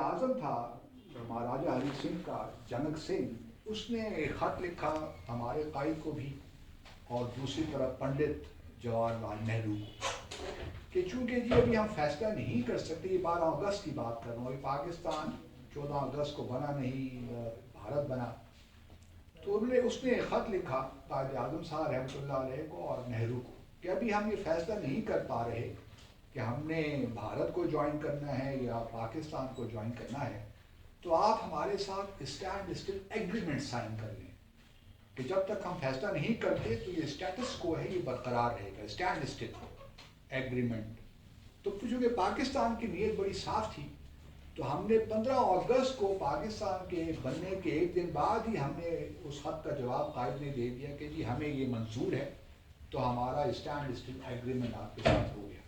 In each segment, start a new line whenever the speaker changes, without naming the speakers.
اعظم تھا مہاراجہ ہری سنگھ کا، جنک سنگھ، اس نے ایک خط لکھا ہمارے قائد کو بھی اور دوسری طرف پنڈت جواہر لال نہرو کو کہ چونکہ جی ابھی ہم فیصلہ نہیں کر سکتے، یہ 12 اگست کی بات کر رہا ہوں، یہ پاکستان 14 اگست کو بنا نہیں، بھارت بنا، تو اس نے ایک خط لکھا قائد اعظم صاحب رحمۃ اللہ علیہ کو اور نہرو کو کہ ابھی ہم یہ فیصلہ نہیں کر پا رہے کہ ہم نے بھارت کو جوائن کرنا ہے یا پاکستان کو جوائن کرنا ہے، تو آپ ہمارے ساتھ اسٹینڈ اسٹل ایگریمنٹ سائن کر لیں کہ جب تک ہم فیصلہ نہیں کرتے تو یہ اسٹیٹس کو ہے، یہ برقرار رہے گا، اسٹینڈ اسٹل ایگریمنٹ۔ تو چونکہ پاکستان کی نیت بڑی صاف تھی تو ہم نے 15 اگست کو پاکستان کے بننے کے ایک دن بعد ہی ہم نے اس خط کا جواب قائد نے دے دیا کہ جی ہمیں یہ منظور ہے، تو ہمارا اسٹینڈ اسٹل ایگریمنٹ آپ کے ساتھ ہو گیا۔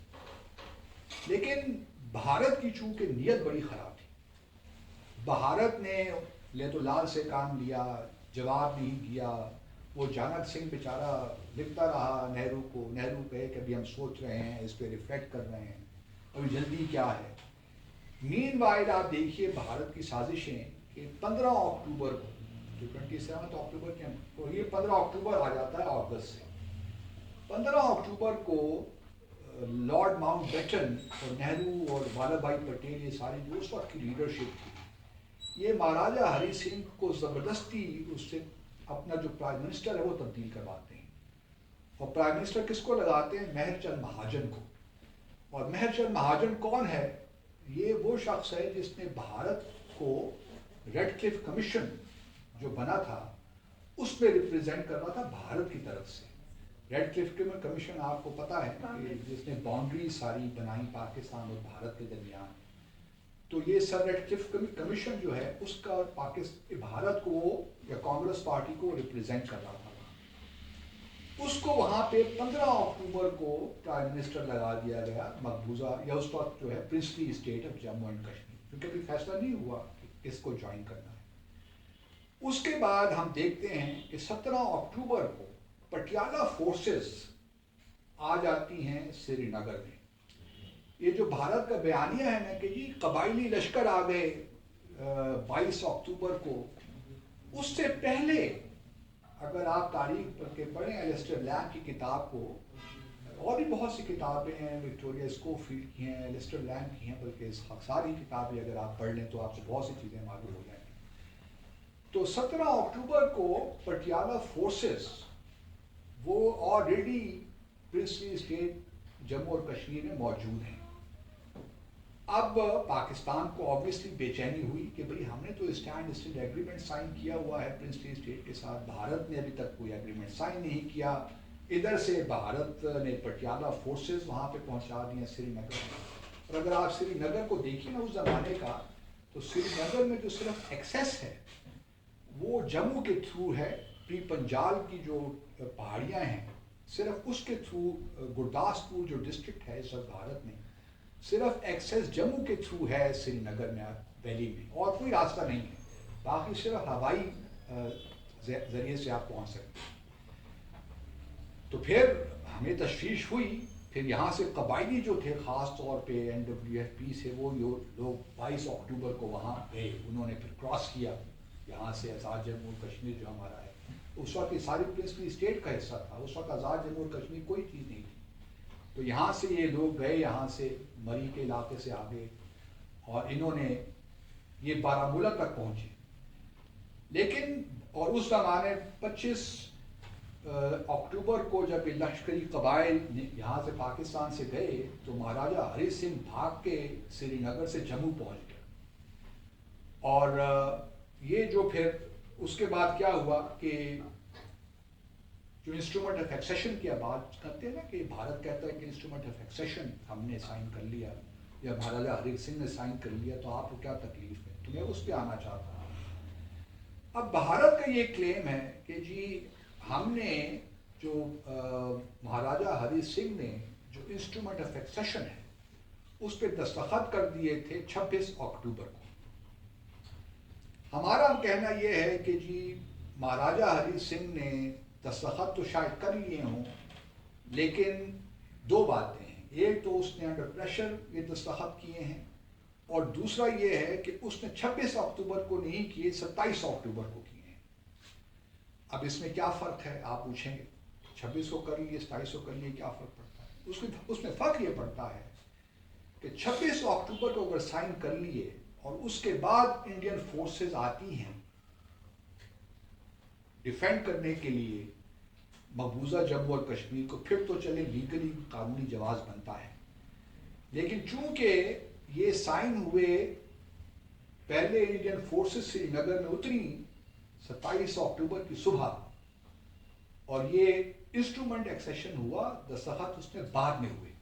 لیکن بھارت کی چونکہ نیت بڑی خراب تھی، بھارت نے لے تو لال سے کام لیا، جواب نہیں دیا، وہ جانک سنگھ بیچارہ لکھتا رہا نہرو کو، نہرو کہے کہ ابھی ہم سوچ رہے ہیں، اس پہ ریفلیکٹ کر رہے ہیں، ابھی جلدی کیا ہے۔ مین وائل آپ دیکھیے بھارت کی سازشیں کہ 15 اکتوبر کو، جو 27 اکتوبر کے تو یہ 15 اکتوبر آ جاتا ہے اگست سے، 15 اکتوبر کو لارڈ ماؤنٹ بیٹن اور نہرو اور والہ بھائی پٹیل، یہ ساری جو اس وقت کی لیڈرشپ تھی، یہ مہاراجہ ہری سنگھ کو زبردستی اس سے اپنا جو پرائم منسٹر ہے وہ تبدیل کرواتے ہیں، اور پرائم منسٹر کس کو لگاتے ہیں؟ مہر چند مہاجن کو۔ اور مہر چند مہاجن کون ہے؟ یہ وہ شخص ہے جس نے بھارت کو ریڈ کلف کمیشن جو بنا تھا اس میں ریپرزینٹ کرنا تھا بھارت کی طرف سے۔ ریڈ کلف کمیشن آپ کو پتا ہے کہ جس نے باؤنڈری ساری بنائی پاکستان اور بھارت کے درمیان، تو یہ سر ریڈ کلف کمیشن جو ہے اس کا بھارت کو یا کانگریس پارٹی کو ریپرزینٹ کر رہا تھا، اس کو وہاں پہ 15 اکتوبر کو پرائم منسٹر لگا دیا گیا مقبوضہ یا اس وقت جو ہے princely state of Jammu and Kashmir, کیونکہ ابھی فیصلہ نہیں ہوا کہ کس کو جوائن کرنا ہے۔ اس کے بعد ہم دیکھتے ہیں کہ 17 اکتوبر کو پٹیالہ فورسز آ جاتی ہیں سری نگر میں۔ یہ جو بھارت کا بیانیہ ہے نا کہ جی قبائلی لشکر آ گئے 22 اکتوبر کو، اس سے پہلے اگر آپ تاریخ پڑھ کے پڑھیں ایلسٹر لینگ کی کتاب کو، اور بھی بہت سی کتابیں ہیں وکٹوریا اسکوفیلڈ کی ہیں، ایلسٹر لینگ کی ہیں، بلکہ ساری کتابیں اگر آپ پڑھ لیں تو آپ سے بہت سی چیزیں معلوم ہو جائیں گی۔ تو 17 اکتوبر کو پٹیالہ فورسز وہ آلریڈی پرنسلی اسٹیٹ جموں اور کشمیر میں موجود ہیں۔ اب پاکستان کو آبویسلی بے چینی ہوئی کہ بھئی ہم نے تو اسٹینڈ اسٹل ایگریمنٹ سائن کیا ہوا ہے پرنسلی اسٹیٹ کے ساتھ، بھارت نے ابھی تک کوئی ایگریمنٹ سائن نہیں کیا، ادھر سے بھارت نے پٹیالہ فورسز وہاں پہ پہنچا دی ہیں سری نگر میں۔ اور اگر آپ سری نگر کو دیکھیں نا اس زمانے کا، تو سری نگر میں جو صرف ایکسیس ہے وہ جموں کے تھرو ہے، پری پنجال کی جو پہاڑیاں ہیں صرف اس کے تھرو، گرداسپور جو ڈسٹرکٹ ہے اس وقت بھارت میں، صرف ایکسیس جموں کے تھرو ہے سری نگر میں ویلی میں، اور کوئی راستہ نہیں ہے، باقی صرف ہوائی ذریعے سے آپ پہنچ سکتے ہیں۔ تو پھر ہمیں تشویش ہوئی، پھر یہاں سے قبائلی جو تھے خاص طور پہ NWFP سے وہ لوگ 22 اکتوبر کو وہاں گئے، انہوں نے پھر کراس کیا یہاں سے آزاد جموں کشمیر جو ہمارا ہے، اس وقت یہ ساری پرنسلی اسٹیٹ کا حصہ تھا، اس وقت آزاد جموں کشمیر کوئی چیز نہیں تھی۔ تو یہاں سے یہ لوگ گئے، یہاں سے مری کے علاقے سے آگے، اور انہوں نے یہ بارہمولہ تک پہنچے۔ لیکن اور اس زمانے 25 اکتوبر کو جب یہ لشکری قبائل یہاں سے پاکستان سے گئے تو مہاراجہ ہری سنگھ بھاگ کے سری نگر سے جموں پہنچ گئے۔ اور یہ جو پھر اس کے بعد کیا ہوا کہ جو انسٹرومنٹ آف ایکسیشن کی بات کرتے ہیں نا کہ بھارت کہتا ہے کہ انسٹرومنٹ آف ایکسیشن ہم نے سائن کر لیا یا مہاراجہ ہری سنگھ نے سائن کر لیا، تو آپ کو کیا تکلیف ہے؟ تو میں اس پہ آنا چاہتا ہوں۔ اب بھارت کا یہ کلیم ہے کہ جی ہم نے جو مہاراجہ ہری سنگھ نے جو انسٹرومنٹ آف ایکسیشن ہے اس پہ دستخط کر دیے تھے 26 اکتوبر کو۔ ہمارا کہنا یہ ہے کہ جی مہاراجہ ہری سنگھ نے دستخط تو شاید کر لیے ہوں، لیکن دو باتیں ہیں، ایک تو اس نے انڈر پریشر یہ دستخط کیے ہیں، اور دوسرا یہ ہے کہ اس نے 26 اکتوبر کو نہیں کیے، 27 اکتوبر کو کیے ہیں۔ اب اس میں کیا فرق ہے آپ پوچھیں گے، 26 کو کر لیے 27 کو کر لیے کیا فرق پڑتا ہے؟ اس میں فرق یہ پڑتا ہے کہ 26 اکتوبر کو اگر سائن کر لیے اور اس کے بعد انڈین فورسز آتی ہیں ڈیفینڈ کرنے کے لیے مقبوضہ جموں اور کشمیر کو، پھر تو چلے لیگلی قانونی جواز بنتا ہے۔ لیکن چونکہ یہ سائن ہوئے پہلے انڈین فورسز سری نگر میں اتری 27 اکتوبر کی صبح، اور یہ انسٹرومنٹ ایکسیشن ہوا، دستخط اس میں بعد میں ہوئے،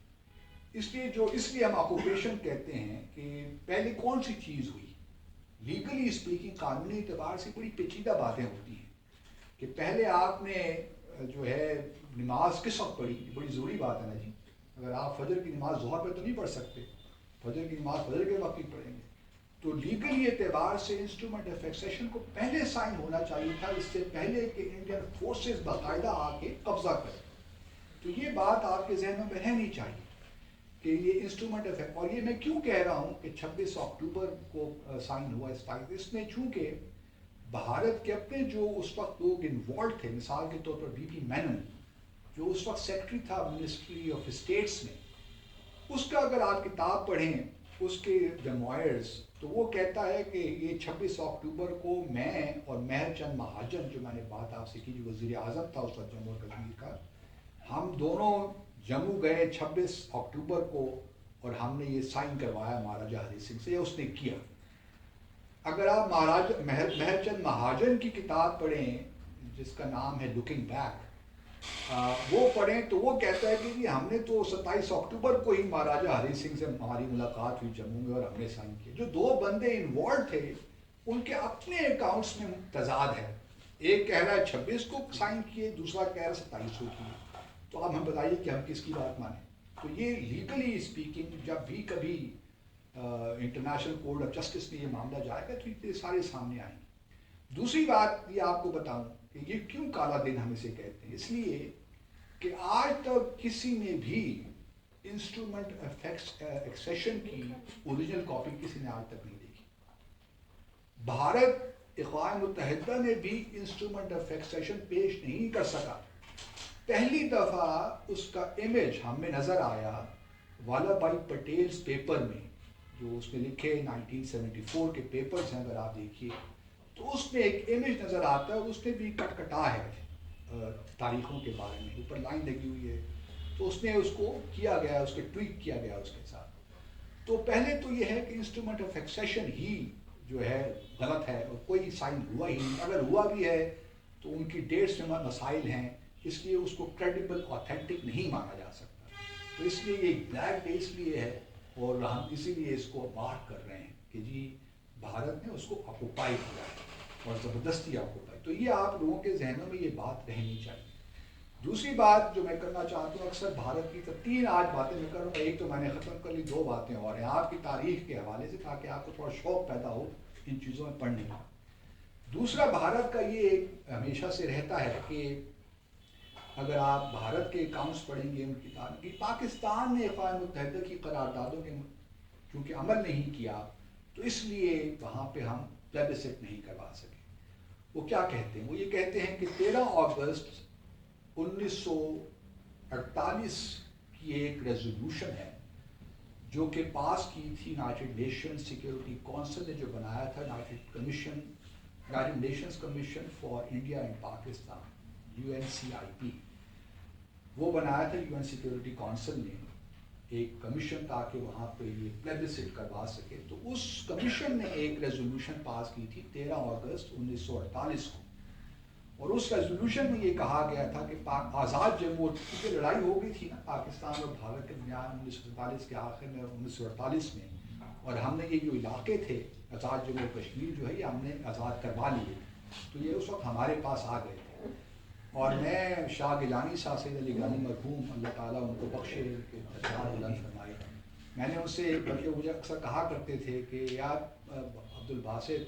اس لیے ہم آکوپیشن کہتے ہیں کہ پہلے کون سی چیز ہوئی۔ لیگلی اسپیکنگ قانونی اعتبار سے بڑی پیچیدہ باتیں ہوتی ہیں کہ پہلے آپ نے جو ہے نماز کس وقت پڑھی، بڑی ضروری بات ہے نا جی۔ اگر آپ فجر کی نماز ظہر پہ تو نہیں پڑھ سکتے، فجر کی نماز فجر کے وقت ہی پڑھیں گے، تو لیگلی اعتبار سے انسٹرومنٹ آف ایکسیشن کو پہلے سائن ہونا چاہیے تھا، اس سے پہلے کہ انڈین فورسز باقاعدہ آ کے قبضہ کریں۔ تو یہ بات آپ کے ذہنوں میں رہنی چاہیے کہ یہ انسٹرومنٹ آف، اور یہ میں کیوں کہہ رہا ہوں کہ 26 اکتوبر کو سائن ہوا اس میں، چونکہ بھارت کے اپنے جو اس وقت لوگ انوالو تھے، مثال کے طور پر بی پی مینن جو اس وقت سیکرٹری تھا منسٹری آف اسٹیٹس میں، اس کا اگر آپ کتاب پڑھیں اس کے میموائرز، تو وہ کہتا ہے کہ یہ 26 اکتوبر کو میں اور مہر چند مہاجن، جو میں نے بات آپ سے کی، جو وزیر اعظم تھا اس وقت جموں اور کشمیر کا، ہم دونوں جموں گئے 26 اکتوبر کو اور ہم نے یہ سائن کروایا مہاراجہ ہری سنگھ سے، یا اس نے کیا۔ اگر آپ مہر چند مہاجن کی کتاب پڑھیں جس کا نام ہے لکنگ بیک، وہ پڑھیں تو وہ کہتا ہے کہ جی ہم نے تو 27 اکتوبر کو ہی مہاراجہ ہری سنگھ سے ہماری ملاقات ہوئی جموں میں اور ہم نے سائن کیا۔ جو دو بندے انوالو تھے ان کے اپنے اکاؤنٹس میں تضاد ہے، ایک کہہ رہا ہے 26 کو سائن کیے، دوسرا کہہ رہا ہے 27 کو کیے، تو اب ہم بتائیے کہ ہم کس کی بات مانیں؟ تو یہ لیگلی اسپیکنگ جب بھی کبھی انٹرنیشنل کورٹ آف جسٹس میں یہ معاملہ جائے گا تو یہ سارے سامنے آئیں گے۔ دوسری بات یہ آپ کو بتاؤں کہ یہ کیوں کالا دن ہم اسے کہتے ہیں، اس لیے کہ آج تک کسی نے بھی انسٹرومنٹ ایکسیشن کی اوریجنل کاپی کسی نے آج تک نہیں دیکھی۔ بھارت اقوام متحدہ نے بھی انسٹرومنٹ آف ایکسیشن پیش نہیں کر سکا۔ پہلی دفعہ اس کا امیج ہمیں نظر آیا والابھ بھائی پٹیل پیپر میں، جو اس نے لکھے 1974 کے پیپرز ہیں، اگر آپ دیکھیے تو اس میں ایک امیج نظر آتا ہے، اس نے بھی کٹ کٹا ہے تاریخوں کے بارے میں، اوپر لائن لگی ہوئی ہے، تو اس نے اس کو کیا گیا، اس کے ٹویٹ کیا گیا اس کے ساتھ۔ تو پہلے تو یہ ہے کہ انسٹرومنٹ آف ایکسیشن ہی جو ہے غلط ہے، اور کوئی سائن ہوا ہی نہیں، اگر ہوا بھی ہے تو ان کی ڈیٹس میں مسائل ہیں، اس لیے اس کو کریڈیبل آتھینٹک نہیں مانا جا سکتا۔ تو اس لیے یہ بلیک ڈے اس لیے ہے، اور ہم اسی لیے اس کو مارک کر رہے ہیں کہ جی بھارت نے اس کو آکوپائی کیا ہے اور زبردستی آکوپائی۔ تو یہ آپ لوگوں کے ذہنوں میں یہ بات رہنی چاہیے۔ دوسری بات جو میں کرنا چاہتا ہوں، اکثر بھارت کی 3 آج باتیں میں کروں گا، ایک تو میں نے ختم کر لی، 2 باتیں اور ہیں آپ کی تاریخ کے حوالے سے، تاکہ آپ کو تھوڑا شوق پیدا ہو ان چیزوں میں پڑھنے کا۔ دوسرا، بھارت کا یہ ایک ہمیشہ سے رہتا ہے کہ اگر آپ بھارت کے اکاؤنٹس پڑھیں گے ان کی تاریخ، پاکستان نے اقوام متحدہ کی قراردادوں کے چونکہ عمل نہیں کیا، تو اس لیے وہاں پہ ہم پلیبسٹ نہیں کروا سکے۔ وہ کیا کہتے ہیں؟ وہ یہ کہتے ہیں کہ 13 اگست 1948 کی ایک ریزولوشن ہے جو کہ پاس کی تھی یونائٹڈ نیشن سیکیورٹی کونسل نے، جو بنایا تھا United nations commission for India and Pakistan, UNCIP، وہ بنایا تھا UN سیکیورٹی کونسل نے ایک کمیشن تاکہ وہاں پہ یہ پلیبسٹ کروا سکے۔ تو اس کمیشن نے ایک ریزولوشن پاس کی تھی 13 اگست 1948 کو، اور اس ریزولوشن میں یہ کہا گیا تھا کہ آزاد جموں، کیونکہ لڑائی ہو گئی تھی نا پاکستان اور بھارت کے درمیان 1947 کے آخر میں اور 1948 میں، اور ہم نے یہ جو علاقے تھے آزاد جموں کشمیر جو ہے یہ ہم نے آزاد کروا لیے، تو یہ اس وقت ہمارے پاس آ گئے تھے۔ اور میں شاہ گیلانی صاحب سید علی گیلانی مرحوم، اللہ تعالیٰ ان کو بخشے کہ درجات بلند فرمائے، میں نے ان سے، بلکہ مجھے اکثر کہا کرتے تھے کہ یار عبدالباسط،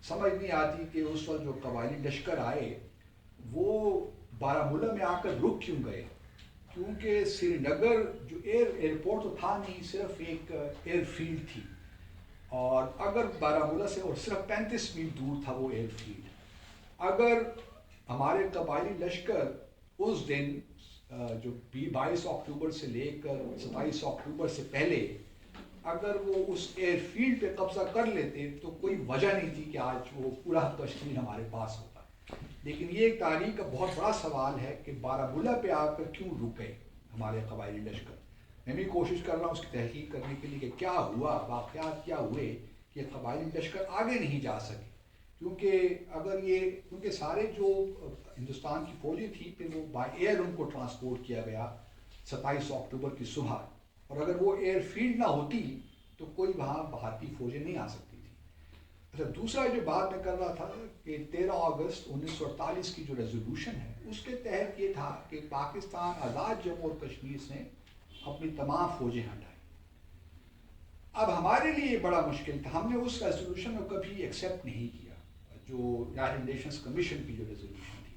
سمجھ نہیں آتی کہ اس وقت جو قبائلی لشکر آئے وہ بارہمولہ میں آ کر رک کیوں گئے، کیونکہ سری نگر جو ایئرپورٹ تو تھا نہیں، صرف ایک ایئر فیلڈ تھی، اور اگر بارہمولہ سے اور صرف 35 میل دور تھا وہ ایئر فیلڈ، اگر ہمارے قبائلی لشکر اس دن جو 22 اکتوبر سے لے کر 27 اکتوبر سے پہلے اگر وہ اس ایئر فیلڈ پہ قبضہ کر لیتے تو کوئی وجہ نہیں تھی کہ آج وہ پورا کشمیر ہمارے پاس ہوتا. لیکن یہ ایک تاریخ کا بہت بڑا سوال ہے کہ بارہمولہ پہ آ کر کیوں رکے ہمارے قبائلی لشکر. میں بھی کوشش کر رہا ہوں اس کی تحقیق کرنے کے لیے کہ کیا ہوا، واقعات کیا ہوئے کہ قبائلی لشکر آگے نہیں جا سکے. کیونکہ سارے جو ہندوستان کی فوجیں تھیں پھر وہ بائی ایئر ان کو ٹرانسپورٹ کیا گیا 27 اکتوبر کی صبح، اور اگر وہ ایئر فیلڈ نہ ہوتی تو کوئی وہاں بھارتی فوجیں نہیں آ سکتی تھی. اچھا، دوسرا جو بات میں کر رہا تھا کہ 13 اگست 1948 کی جو ریزولوشن ہے اس کے تحت یہ تھا کہ پاکستان آزاد جموں اور کشمیر سے اپنی تمام فوجیں ہٹائیں. اب ہمارے لیے یہ بڑا مشکل تھا، ہم نے اس ریزولوشن کو کبھی ایکسیپٹ نہیں کیا جو یونائیٹڈ نیشنز کمیشن کی جو ریزولوشن تھی.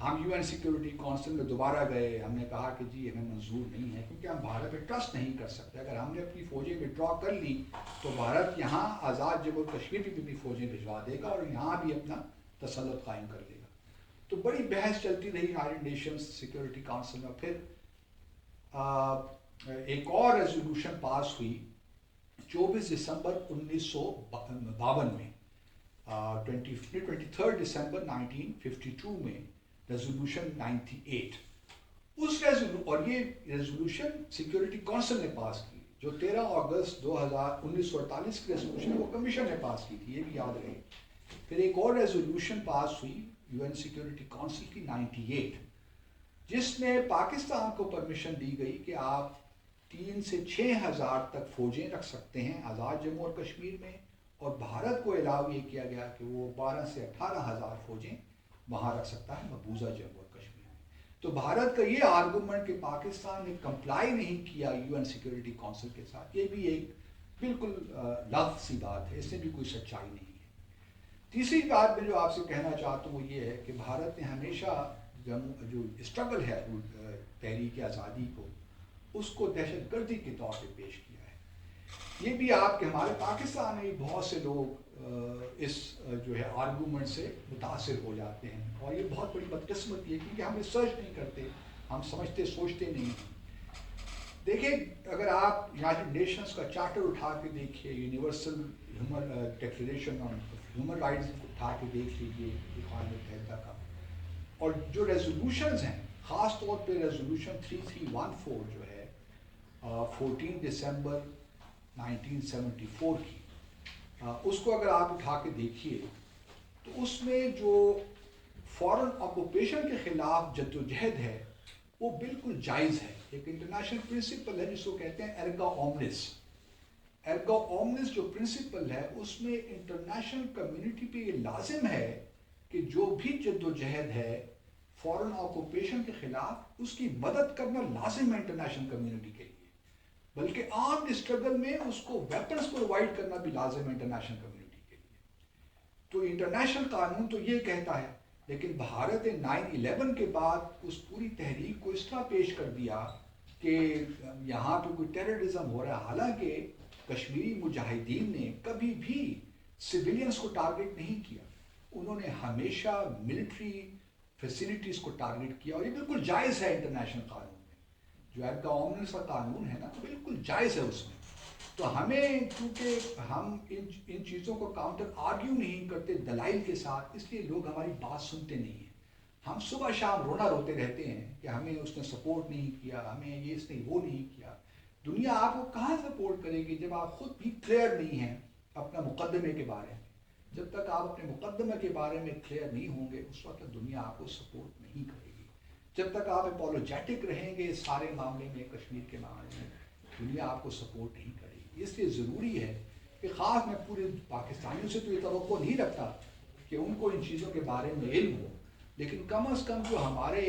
ہم UN سیکورٹی کونسل میں دوبارہ گئے، ہم نے کہا کہ جی ہمیں منظور نہیں ہے کیونکہ ہم بھارت پہ ٹرسٹ نہیں کر سکتے. اگر ہم نے اپنی فوجیں وڈرا کر لی تو بھارت یہاں آزاد جموں اور کشمیر بھی اپنی فوجیں بھجوا دے گا اور یہاں بھی اپنا تسلط قائم کر لے گا. تو بڑی بحث چلتی رہی یونائیٹڈ نیشنز سیکورٹی کونسل میں. پھر ایک اور ریزولوشن پاس ہوئی 24 دسمبر 1952 میں، 23 دسمبر 1952 میں ریزولوشن 98. اور یہ ریزولوشن سیکورٹی کونسل نے پاس کی. جو 13 اگست 1948 کی ریزولوشن وہ کمیشن نے پاس کی تھی، یہ بھی یاد رہے. پھر ایک اور ریزولوشن پاس ہوئی UN سیکورٹی کونسل کی 98، جس میں پاکستان کو پرمیشن دی گئی کہ آپ 3 سے 6 ہزار تک فوجیں رکھ سکتے ہیں آزاد جموں اور کشمیر میں، اور بھارت کو الاؤ یہ کیا گیا کہ وہ 12 سے 18 ہزار فوجیں وہاں رکھ سکتا ہے مقبوضہ جموں اور کشمیر میں. تو بھارت کا یہ آرگومنٹ کہ پاکستان نے کمپلائی نہیں کیا UN سیکورٹی کونسل کے ساتھ، یہ بھی ایک بالکل لفظ سی بات ہے، اس میں بھی کوئی سچائی نہیں ہے. تیسری بات میں جو آپ سے کہنا چاہتا ہوں وہ یہ ہے کہ بھارت نے ہمیشہ جو اسٹرگل ہے تحریک آزادی کو، اس کو دہشت گردی کے طور پہ پیش کیا ہے. یہ بھی آپ کے ہمارے پاکستان میں بہت سے لوگ اس جو ہے آرگومنٹ سے متاثر ہو جاتے ہیں، اور یہ بہت بڑی بدقسمتی ہے کیونکہ ہم ریسرچ نہیں کرتے، ہم سمجھتے سوچتے نہیں ہیں. دیکھیں، اگر آپ یونائیٹڈ نیشنز کا چارٹر اٹھا کے دیکھیے، universal declaration on human rights اٹھا کے دیکھ لیجیے اقوام متحدہ کا، اور جو ریزولوشنز ہیں خاص طور پہ ریزولوشن 3314 جو ہے 14 دسمبر 1974 کی، اس کو اگر آپ اٹھا کے دیکھیے تو اس میں جو فورن آکوپیشن کے خلاف جدوجہد ہے وہ بالکل جائز ہے. ایک انٹرنیشنل پرنسپل ہے جس کو کہتے ہیں ایرگا اومنس. ایرگا اومنس جو پرنسپل ہے اس میں انٹرنیشنل کمیونٹی پہ یہ لازم ہے کہ جو بھی جدوجہد ہے فورن آکوپیشن کے خلاف اس کی مدد کرنا لازم ہے انٹرنیشنل کمیونٹی کے لیے، بلکہ عام اسٹرگل میں اس کو ویپنز پرووائڈ کرنا بھی لازم ہے انٹرنیشنل کمیونٹی کے لیے. تو انٹرنیشنل قانون تو یہ کہتا ہے، لیکن بھارت نے 9/11 کے بعد اس پوری تحریک کو اس طرح پیش کر دیا کہ یہاں پہ کوئی ٹیررزم ہو رہا ہے، حالانکہ کشمیری مجاہدین نے کبھی بھی سویلینز کو ٹارگٹ نہیں کیا. انہوں نے ہمیشہ ملٹری فیسلٹیز کو ٹارگٹ کیا، اور یہ بالکل جائز ہے انٹرنیشنل قانون میں. جو ایرگا اومنس کا قانون ہے نا تو بالکل جائز ہے اس میں. تو ہمیں کیونکہ ہم ان چیزوں کو کاؤنٹر آرگیو نہیں کرتے دلائل کے ساتھ، اس لیے لوگ ہماری بات سنتے نہیں ہیں. ہم صبح شام روتے رہتے ہیں کہ ہمیں اس نے سپورٹ نہیں کیا، ہمیں یہ اس نے وہ نہیں کیا. دنیا آپ کو کہاں سپورٹ کرے گی جب آپ خود بھی کلیئر نہیں ہیں اپنا مقدمے کے بارے میں؟ جب تک آپ اپنے مقدمے کے بارے میں کلیئر نہیں ہوں گے اس وقت دنیا آپ کو سپورٹ نہیں کرے گی. جب تک آپ اپولوجیٹک رہیں گے سارے معاملے میں، کشمیر کے معاملے میں، دنیا آپ کو سپورٹ نہیں کرے گی. اس لیے ضروری ہے کہ خاص میں پورے پاکستانیوں سے تو یہ توقع نہیں رکھتا کہ ان کو ان چیزوں کے بارے میں علم ہو، لیکن کم از کم جو ہمارے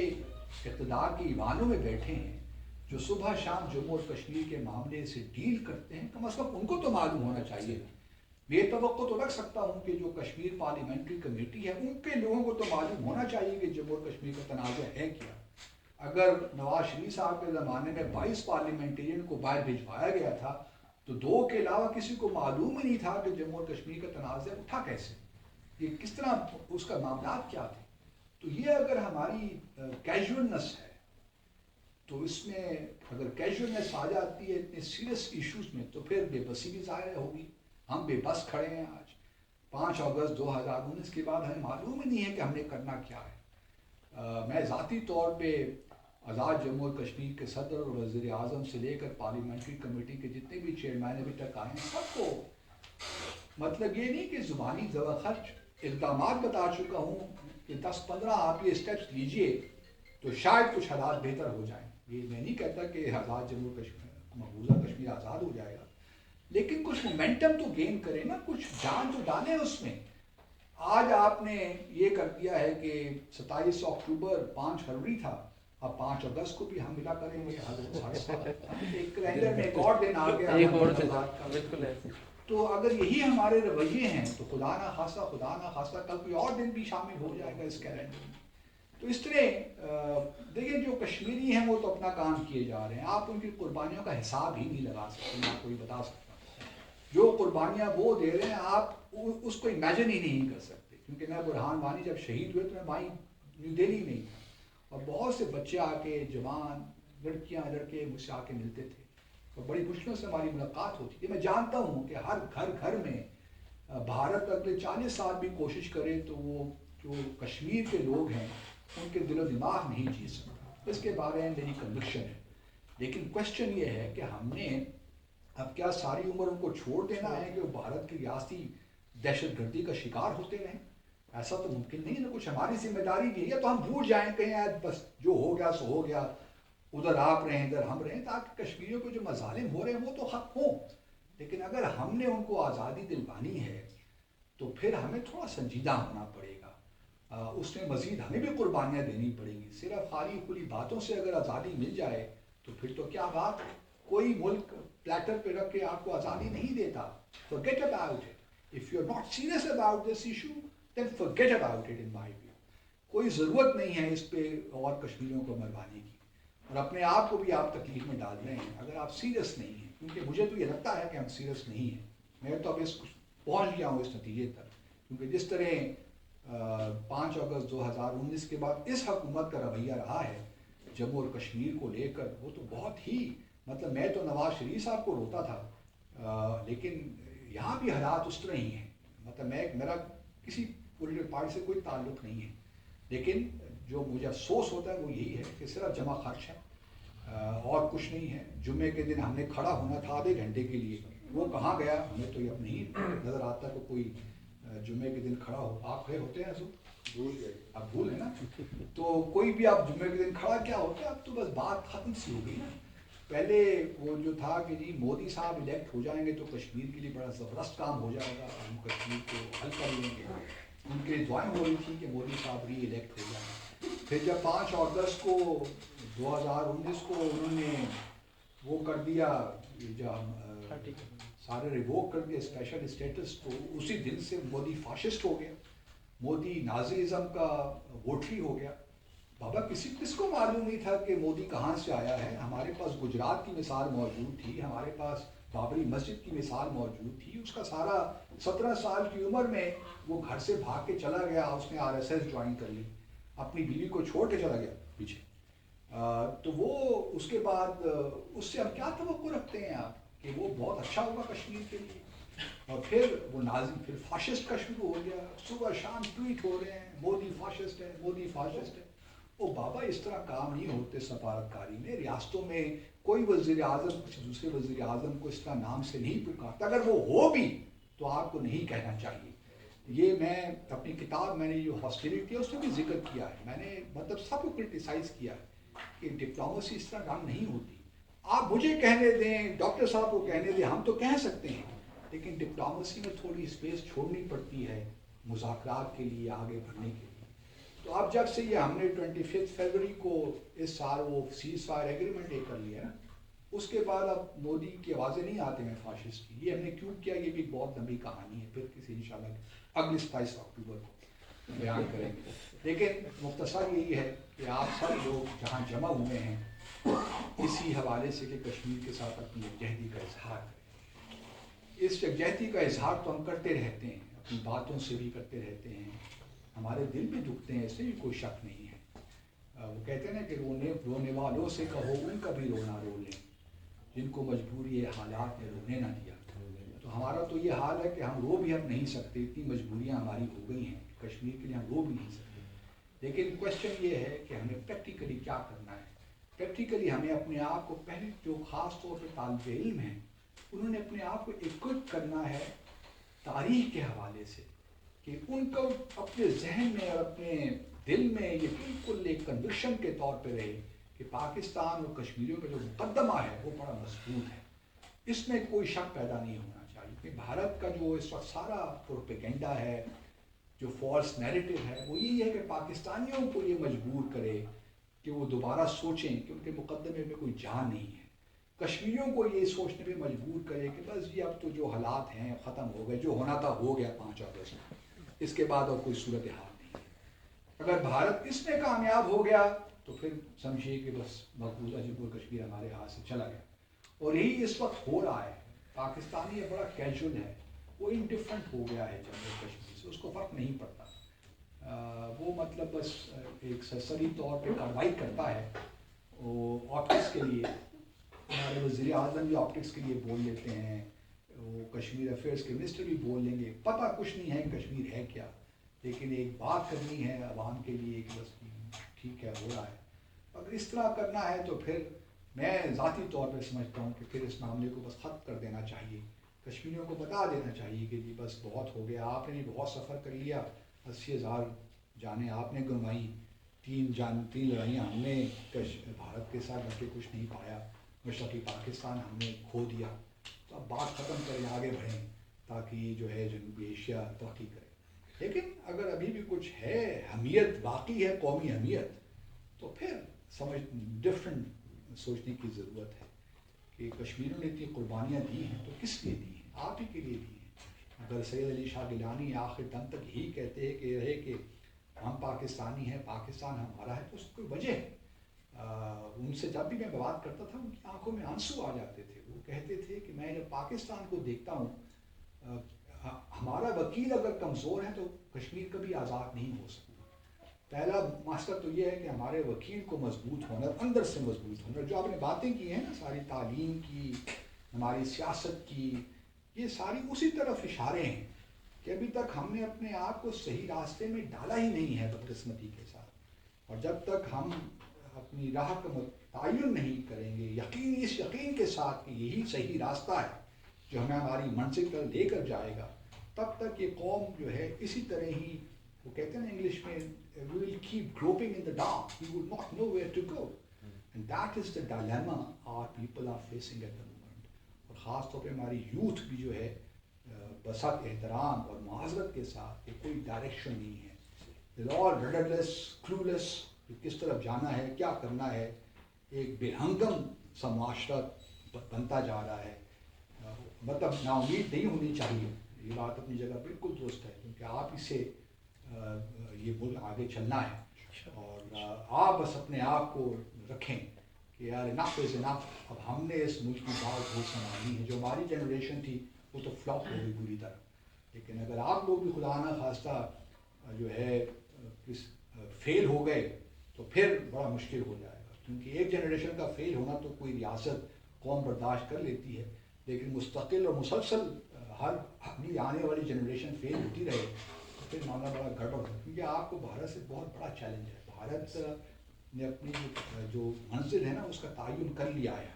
اقتدار کے ایوانوں میں بیٹھے ہیں، جو صبح شام جموں اور کشمیر کے معاملے سے ڈیل کرتے ہیں، کم از کم ان کو تو معلوم ہونا چاہیے. یہ توقع تو رکھ سکتا ہوں کہ جو کشمیر پارلیمنٹری کمیٹی ہے ان کے لوگوں کو تو معلوم ہونا چاہیے کہ جموں اور کشمیر کا تنازع ہے کیا. اگر نواز شریف صاحب کے زمانے میں 22 پارلیمنٹرین کو باہر بھجوایا گیا تھا تو 2 کے علاوہ کسی کو معلوم ہی نہیں تھا کہ جموں اور کشمیر کا تنازع اٹھا کیسے، یہ کس طرح اس کا معاملات کیا تھے. تو یہ اگر ہماری کیجولنس ہے تو اس میں اگر کیجولنس آ جاتی ہے اتنے سیریس ایشوز میں تو پھر بے بسی بھی ظاہر ہوگی. ہم بے بس کھڑے ہیں آج 5 اگست 2019 کے بعد ہمیں معلوم ہی نہیں ہے کہ ہم نے کرنا کیا ہے. میں ذاتی طور پہ آزاد جموں اور کشمیر کے صدر اور وزیر اعظم سے لے کر پارلیمنٹری کمیٹی کے جتنے بھی چیئرمین ابھی تک آئے ہیں سب کو مطلب یہ نہیں کہ زبانی خرچ اقدامات بتا چکا ہوں کہ 10-15 آپ یہ اسٹیپس لیجئے تو شاید کچھ حالات بہتر ہو جائیں. یہ میں نہیں کہتا کہ آزاد جموں کشمیر مقبوضہ کشمیر آزاد ہو جائے گا، لیکن کچھ مومنٹم تو گین کریں نا، کچھ جان تو ڈالیں اس میں. آج آپ نے یہ کر دیا ہے کہ 27 اکتوبر 5 فروری تھا، اب 5 اگست کو بھی ہم ملا کریں گے. ایک کیلنڈر میں ایک اور دن آ گیا. تو اگر یہی ہمارے رویے ہیں تو خدا نہ خاصہ کل کوئی اور دن بھی شامل ہو جائے گا اس کیلنڈر میں. تو اس طرح دیکھیں جو کشمیری ہیں وہ تو اپنا کام کیے جا رہے ہیں، آپ ان کی قربانیوں کا حساب ہی نہیں لگا سکتے. میں آپ کو یہ بتا سکتا ہوں جو قربانیاں وہ دے رہے ہیں آپ اس کو امیجن ہی نہیں کر سکتے. کیونکہ میں برہان وانی جب شہید ہوئے تو میں وہیں نیو دہلی میں ہی تھا، اور بہت سے بچے آ کے جوان لڑکیاں لڑکے مجھ سے آ کے ملتے تھے اور بڑی مشکلوں سے ہماری ملاقات ہوتی تھی. میں جانتا ہوں کہ ہر گھر میں بھارت اگلے 40 سال بھی کوشش کرے تو وہ جو کشمیر کے لوگ ہیں ان کے دل و دماغ نہیں جیت سکتا. اس کے بارے میں میری کنوکشن ہے. لیکن کوشچن یہ ہے کہ ہم نے اب کیا ساری عمر ان کو چھوڑ دینا ہے کہ وہ بھارت کی ریاستی دہشت گردی کا شکار ہوتے رہیں؟ ایسا تو ممکن نہیں ہے. کچھ ہماری ذمہ داری بھی ہے، یا تو ہم بھول جائیں کہیں بس جو ہو گیا سو ہو گیا، ادھر آپ رہیں ادھر ہم رہیں، تاکہ کشمیریوں کو جو مظالم ہو رہے ہیں وہ تو حق ہوں. لیکن اگر ہم نے ان کو آزادی دلوانی ہے تو پھر ہمیں تھوڑا سنجیدہ ہونا پڑے گا. اس میں مزید ہمیں بھی قربانیاں دینی پڑیں گی. صرف خالی کھلی باتوں سے اگر آزادی مل جائے تو پھر تو کیا بات ہے. کوئی ملک پلیٹر پہ رکھ کے آپ کو آزادی نہیں دیتا. forget about it. if you're not serious about this issue then forget about it in my view. کوئی ضرورت نہیں ہے اس پہ اور کشمیریوں کو مروانے کی، اور اپنے آپ کو بھی آپ تکلیف میں ڈال رہے ہیں اگر آپ سیریس نہیں ہیں. کیونکہ مجھے تو یہ لگتا ہے کہ ہم سیریس نہیں ہیں. میں تو اب پہنچ گیا ہوں اس نتیجے تک، کیونکہ جس طرح 5 اگست 2019 کے بعد اس حکومت کا رویہ رہا ہے جموں اور کشمیر کو لے کر، وہ تو بہت ہی مطلب میں تو نواز شریف صاحب کو روتا تھا، لیکن یہاں بھی حالات اس طرح ہی ہیں. مطلب میرا کسی پولیٹیکل پارٹی سے کوئی تعلق نہیں ہے، لیکن جو مجھے افسوس ہوتا ہے وہ یہی ہے کہ صرف جمع خرچ ہے اور کچھ نہیں ہے. جمعے کے دن ہم نے کھڑا ہونا تھا آدھے گھنٹے کے لیے، وہ کہاں گیا ہمیں تو یہ اب نہیں نظر آتا کہ کوئی جمعے کے دن کھڑا ہو. آپ کھڑے ہوتے ہیں بھول گئے، اب بھول ہے نا. تو کوئی بھی آپ جمعے کے دن کھڑا کیا ہوتا ہے؟ اب تو بس بات ختم سی ہو گئی نا. پہلے وہ جو تھا کہ جی مودی صاحب الیکٹ ہو جائیں گے تو کشمیر کے لیے بڑا زبردست کام ہو جائے گا، ہم کشمیر کو حل کر لیں گے. ان کے دعائیں ہو رہی تھی کہ مودی صاحب ری الیکٹ ہو جائیں. پھر جب 5 اگست کو 2019 کو انہوں نے وہ کر دیا، سارے ریووک کر دیا اسپیشل اسٹیٹس، تو اسی دن سے مودی فاشسٹ ہو گیا، مودی نازیزم کا ووٹری ہو گیا. بابا کس کو معلوم نہیں تھا کہ مودی کہاں سے آیا ہے؟ ہمارے پاس گجرات کی مثال موجود تھی، ہمارے پاس بابری مسجد کی مثال موجود تھی. اس کا سارا 17 سال کی عمر میں وہ گھر سے بھاگ کے چلا گیا، اس نے RSS جوائن کر لی، اپنی بیوی کو چھوڑ کے چلا گیا پیچھے. تو وہ اس کے بعد اس سے اب کیا توقع رکھتے ہیں آپ کہ وہ بہت اچھا ہوگا کشمیر کے لیے؟ اور پھر وہ نازی پھر فاشسٹ کا شروع ہو گیا، صبح شام ٹویٹ ہو رہے ہیں مودی فاشسٹ ہے مودی فاشسٹ ہے. او بابا اس طرح کام نہیں ہوتے سفارتکاری میں. ریاستوں میں کوئی وزیر اعظم کسی دوسرے وزیر اعظم کو اس طرح نام سے نہیں پکارتا. اگر وہ ہو بھی تو آپ کو نہیں کہنا چاہیے. یہ میں اپنی کتاب میں نے جو ہاسٹیلیٹی ہے اس میں بھی ذکر کیا ہے. میں نے مطلب سب کو کرٹیسائز کیا ہے کہ ڈپلومیسی اس طرح کام نہیں ہوتی. آپ مجھے کہنے دیں، ڈاکٹر صاحب کو کہنے دیں، ہم تو کہہ سکتے ہیں، لیکن ڈپلومیسی میں تھوڑی اسپیس چھوڑنی پڑتی ہے مذاکرات کے لیے آگے بڑھنے کے لیے. تو اب جب سے یہ ہم نے 25 فروری کو اس سال وہ سیز فائر ایگریمنٹ کر لیا نا، اس کے بعد اب مودی کی آوازیں نہیں آتے ہیں فاشسٹ کی. یہ ہم نے کیوں کیا یہ بھی ایک بہت لمبی کہانی ہے، پھر کسی انشاءاللہ اگلی 27 اکتوبر کو بیان کریں گے. لیکن مختصر یہی ہے کہ آپ سب لوگ جہاں جمع ہوئے ہیں اسی حوالے سے کہ کشمیر کے ساتھ اپنی یکجہتی کا اظہار کریں. اس یکجہتی کا اظہار تو ہم کرتے رہتے ہیں، اپنی باتوں سے بھی کرتے رہتے ہیں، ہمارے دل بھی دکھتے ہیں، اس سے بھی کوئی شک نہیں ہے۔ وہ کہتے ہیں نا کہ رونے والوں سے کہو ان کا بھی رونا رو لیں، جن کو مجبوری حالات نے رونے نہ دیا۔ تو ہمارا تو یہ حال ہے کہ ہم رو بھی اب نہیں سکتے، اتنی مجبوریاں ہماری ہو گئی ہیں، کشمیر کے لیے ہم رو بھی نہیں سکتے۔ لیکن کوشچن یہ ہے کہ ہمیں پریکٹیکلی کیا کرنا ہے۔ پریکٹیکلی ہمیں اپنے آپ کو، پہلے جو خاص طور پہ طالب علم ہیں انہوں نے اپنے آپ کو اکوپ کرنا ہے تاریخ کے حوالے سے، کہ ان کو اپنے ذہن میں اور اپنے دل میں یہ بالکل ایک کنوکشن کے طور پہ رہے کہ پاکستان اور کشمیریوں کا جو مقدمہ ہے وہ بڑا مضبوط ہے، اس میں کوئی شک پیدا نہیں ہونا چاہیے کہ بھارت کا جو اس وقت سارا پروپیگنڈا ہے، جو فالس نیریٹو ہے، وہ یہی ہے کہ پاکستانیوں کو یہ مجبور کرے کہ وہ دوبارہ سوچیں کہ ان کے مقدمے میں کوئی جان نہیں ہے، کشمیریوں کو یہ سوچنے پہ مجبور کرے کہ بس یہ اب تو جو حالات ہیں ختم ہو گئے، جو ہونا تھا ہو گیا 5 اگست، اس کے بعد اور کوئی صورتحال نہیں ہے۔ اگر بھارت اس میں کامیاب ہو گیا تو پھر سمجھیے کہ بس مقبوضہ جموں کشمیر ہمارے ہاتھ سے چلا گیا، اور یہی اس وقت ہو رہا ہے۔ پاکستانی یہ بڑا کیجول ہے، وہ انڈیفرنٹ ہو گیا ہے جموں کشمیر سے، اس کو فرق نہیں پڑتا، وہ مطلب بس ایک سرسری طور پہ کارروائی کرتا ہے، وہ آپٹکس کے لیے، ہمارے وزیر اعظم بھی آپٹکس کے لیے بول لیتے ہیں، وہ کشمیر افیئرس کے منسٹر بھی بول لیں گے، پتہ کچھ نہیں ہے کشمیر ہے کیا، لیکن ایک بات کرنی ہے عوام کے لیے کہ بس ٹھیک ہے ہو رہا ہے۔ اگر اس طرح کرنا ہے تو پھر میں ذاتی طور پہ سمجھتا ہوں کہ پھر اس معاملے کو بس ختم کر دینا چاہیے، کشمیریوں کو بتا دینا چاہیے کہ جی بس بہت ہو گیا، آپ نے بہت سفر کر لیا، 80,000 جانیں آپ نے گنوائی، 3 لڑائیاں ہم نے بھارت کے ساتھ لڑ کے کچھ نہیں پایا، مشرقی پاکستان ہم نے کھو دیا، تو اب بات ختم کریں، آگے بڑھیں تاکہ جو ہے جنوبی ایشیا ترقی کرے۔ لیکن اگر ابھی بھی کچھ ہے، حمیت باقی ہے، قومی حمیت، تو پھر ڈفرینٹ سوچنے کی ضرورت ہے کہ کشمیریوں نے اتنی قربانیاں دی ہیں تو کس لیے دی ہیں؟ آپ ہی کے لیے دی ہیں۔ اگر سید علی شاہ گیلانی آخر دم تک یہی کہتے ہیں کہ رہے کہ ہم پاکستانی ہیں، پاکستان ہمارا ہے، تو اس کی کوئی وجہ ہے۔ ان سے جب بھی میں بات کرتا تھا ان کی آنکھوں میں آنسو آ جاتے تھے، وہ کہتے تھے کہ میں جب پاکستان کو دیکھتا ہوں، ہمارا وکیل اگر کمزور ہے تو کشمیر کبھی آزاد نہیں ہو سکتا۔ پہلا مسئلہ تو یہ ہے کہ ہمارے وکیل کو مضبوط ہونا، اندر سے مضبوط ہونا، جو آپ نے باتیں کی ہیں نا ساری تعلیم کی، ہماری سیاست کی، یہ ساری اسی طرف اشارے ہیں کہ ابھی تک ہم نے اپنے آپ کو صحیح راستے میں ڈالا ہی نہیں ہے بدقسمتی کے ساتھ، اور جب تک ہم اپنی راہ کا تعین نہیں کریں گے اس یقین کے ساتھ کہ یہی صحیح راستہ ہے جو ہمیں ہماری منزل پر لے کر جائے گا، تب تک یہ قوم جو ہے اسی طرح ہی، وہ کہتے ہیں نا انگلش میں we will keep groping in the dark, we will not know where to go, and that is the dilemma our people are facing at the moment۔ اور خاص طور پہ ہماری یوتھ بھی جو ہے بسات احترام اور معذرت کے ساتھ کہ کوئی ڈائریکشن نہیں ہے، they're all rudderless, clueless، کس طرف جانا ہے، کیا کرنا ہے، ایک بے ہنگم سا معاشرہ بنتا جا رہا ہے۔ مطلب نا امید نہیں ہونی چاہیے، یہ بات اپنی جگہ بالکل درست ہے، کیونکہ آپ اسے یہ ملک آگے چلنا ہے، اور آپ بس اپنے آپ کو رکھیں کہ یار انف از انف، اب ہم نے اس ملک کی بات بہت سنبھالنی ہے۔ جو ہماری جنریشن تھی وہ تو فلاپ ہو گئی بری طرح، لیکن اگر آپ لوگ بھی خدا نہ خواستہ جو ہے فیل ہو گئے تو پھر بڑا مشکل ہو جائے گا، کیونکہ ایک جنریشن کا فیل ہونا تو کوئی ریاست قوم برداشت کر لیتی ہے، لیکن مستقل اور مسلسل ہر اگلی آنے والی جنریشن فیل ہوتی رہے تو پھر معاملہ بڑا گڑبڑ ہے، کیونکہ آپ کو بھارت سے بہت بڑا چیلنج ہے۔ بھارت نے اپنی جو منزل ہے نا اس کا تعین کر لیا ہے،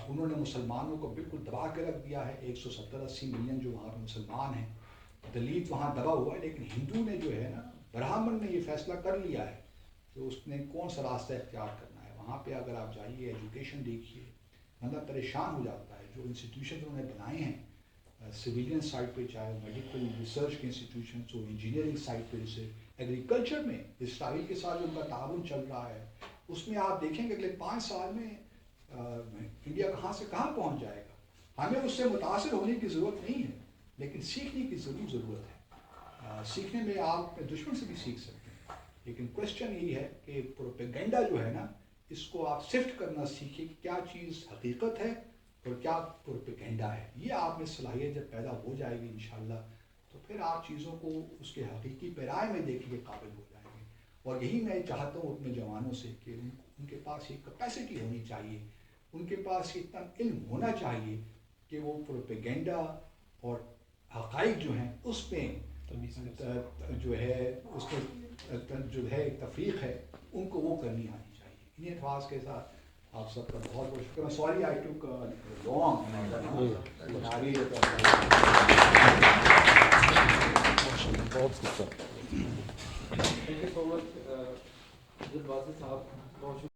انہوں نے مسلمانوں کو بالکل دبا کے رکھ دیا ہے، 170-80 ملین جو وہاں پہ مسلمان ہیں، دلت وہاں دبا ہوا ہے، لیکن ہندو نے جو ہے نا، برہمن نے یہ فیصلہ کر لیا ہے کہ اس نے کون سا راستہ اختیار کرنا ہے۔ وہاں پہ اگر آپ جائیے، ایجوکیشن دیکھیے، بندہ پریشان ہو جاتا ہے۔ جو انسٹیٹیوشن انہوں نے بنائے ہیں سویلین سائٹ پہ، چاہے میڈیکل ریسرچ کے انسٹیٹیوشنس ہو، انجینئرنگ سائٹ پہ، جیسے ایگریکلچر میں اسرائیل کے ساتھ جو ان کا تعاون چل رہا ہے، اس میں آپ دیکھیں کہ اگلے 5 سال میں انڈیا کہاں سے کہاں پہنچ جائے گا۔ ہمیں اس سے متاثر ہونے کی ضرورت نہیں ہے، لیکن سیکھنے کی ضرورت ہے۔ سیکھنے میں آپ اپنے دشمن سے بھی سیکھ سکتے ہیں، لیکن کوشچن یہی ہے کہ پروپیگنڈا جو ہے نا، اس کو آپ سفٹ کرنا سیکھیں کہ کیا چیز حقیقت ہے کیا پروپیگنڈا ہے. یہ آپ میں صلاحیت جب پیدا ہو جائے گی انشاءاللہ تو پھر آپ چیزوں کو اس کے حقیقی پیرائے میں دیکھنے کے قابل ہو جائیں گے. اور یہی میں چاہتا ہوں اپنے جوانوں سے کہ ان کے پاس یہ کیپیسٹی ہونی چاہیے, ان کے پاس اتنا علم ہونا چاہیے کہ وہ پروپیگنڈا اور حقائق جو ہیں اس میں جو ہے اس میں جو ہے تفریق ہے ان کو وہ کرنی آنی چاہیے. انہیں الفاظ کے ساتھ آپ سب کا بہت بہت شکریہ. سوری آئی ٹوک لانگ.
تھینک یو سو مچ باسط صاحب.